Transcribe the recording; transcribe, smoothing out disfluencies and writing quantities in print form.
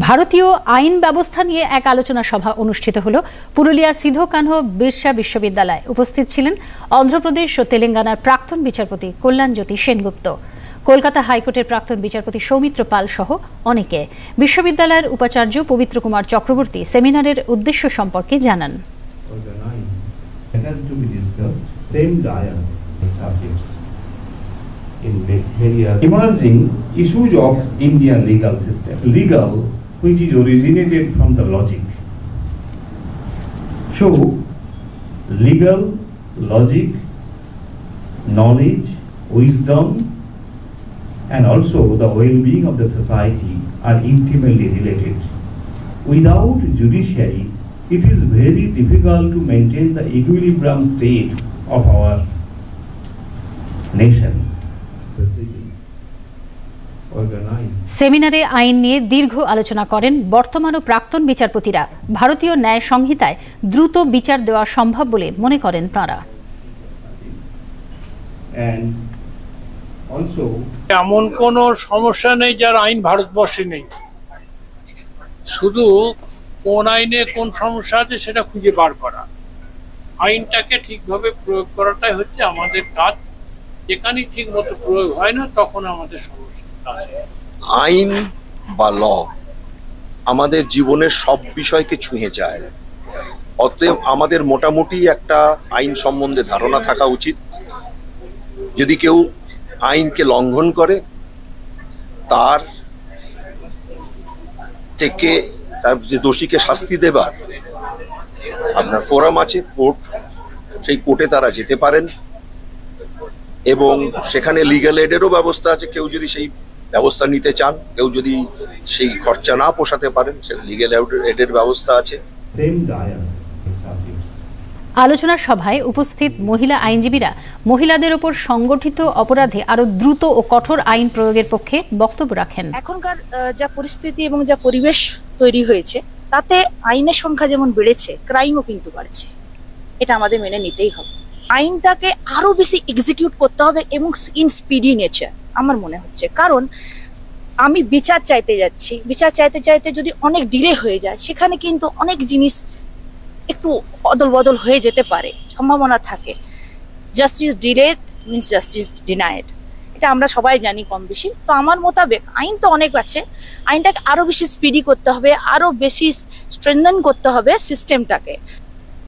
ভারতীয় আইন ব্যবস্থা নিয়ে এক আলোচনা সভা অনুষ্ঠিত হলো পুরুলিয়া সিধো কানহো বিরসা বিশ্ববিদ্যালয়ে। উপস্থিত ছিলেন অন্ধ্রপ্রদেশ ও তেলেঙ্গানার প্রাক্তন বিচারপতি কল্যাণজ্যোতি সেনগুপ্ত, কলকাতা হাইকোর্টের প্রাক্তন বিচারপতি সৌমিত্র পাল সহ অনেকে। বিশ্ববিদ্যালয়ের উপাচার্য পবিত্র কুমার চক্রবর্তী সেমিনারের উদ্দেশ্য সম্পর্কে জানান। In various emerging issues of Indian legal system, legal which is originated from the logic. So, legal, logic, knowledge, wisdom, and also the well-being of the society are intimately related. Without judiciary, it is very difficult to maintain the equilibrium state of our nation. সেমিনারে আইন নিয়ে দীর্ঘ আলোচনা করেন বর্তমান ও প্রাক্তন বিচারপতিরা। ভারতীয় ন্যায় সংহিতায় দ্রুত বিচার দেওয়া সম্ভব বলে মনে করেন তাঁরা। এমন কোনো সমস্যা নেই যার আইন ভারতবর্ষে নেই, শুধু কোন আইনে কোন সমস্যা আছে সেটা খুঁজে বার করা, আইনটাকে ঠিকভাবে প্রয়োগ করাটাই হচ্ছে আমাদের কাজ। যেখানে ঠিক মতো প্রয়োগ হয় না তখন আমাদের সমস্যা আছে। আইন বা ল আমাদের জীবনের সব বিষয়কে ছুঁয়ে যায়, অতএব আমাদের মোটামুটি একটা আইন সম্বন্ধে ধারণা থাকা উচিত। যদি কেউ আইনকে লঙ্ঘন করে তার থেকে তার যে দোষীকে শাস্তি দেবার আপনার ফোরাম আছে, কোর্ট, সেই কোর্টে তারা যেতে পারেন এবং সেখানে লিগ্যাল এডেরও ব্যবস্থা আছে। কেউ যদি সেই ব্যবস্থা নিতে চান, কেউ যদি সেই খরচা না পোষাতে পারেন, সে লিগ্যাল এডের ব্যবস্থা আছে। আলোচনা সভায় উপস্থিত মহিলা আইনজীবীরা মহিলাদের উপর সংগঠিত অপরাধে আরো দ্রুত ও কঠোর আইন প্রয়োগের পক্ষে বক্তব্য রাখেন। এখনকার যা পরিস্থিতি এবং যা পরিবেশ তৈরি হয়েছে তাতে আইনের সংখ্যা যেমন বেড়েছে, ক্রাইমও কিন্তু বাড়ছে। এটা আমাদের মেনে নিতেই হবে। আইনটাকে আরো বেশি এক্সিকিউট করতে হবে এবং ইন স্পিডি নেচার আমার মনে হচ্ছে। কারণ আমি বিচার চাইতে যাচ্ছি, বিচার চাইতে চাইতে যদি অনেক ডিলে হয়ে যায় সেখানে কিন্তু অনেক জিনিস একটু অদল বদল হয়ে যেতে পারে, সম্ভাবনা থাকে। Justice delayed means justice denied, এটা আমরা সবাই জানি কম বেশি। তো আমার মোতাবেক আইন তো অনেক আছে, আইনটাকে আরো বেশি স্পিডি করতে হবে, আরো বেশি স্ট্রেনথেন করতে হবে সিস্টেমটাকে।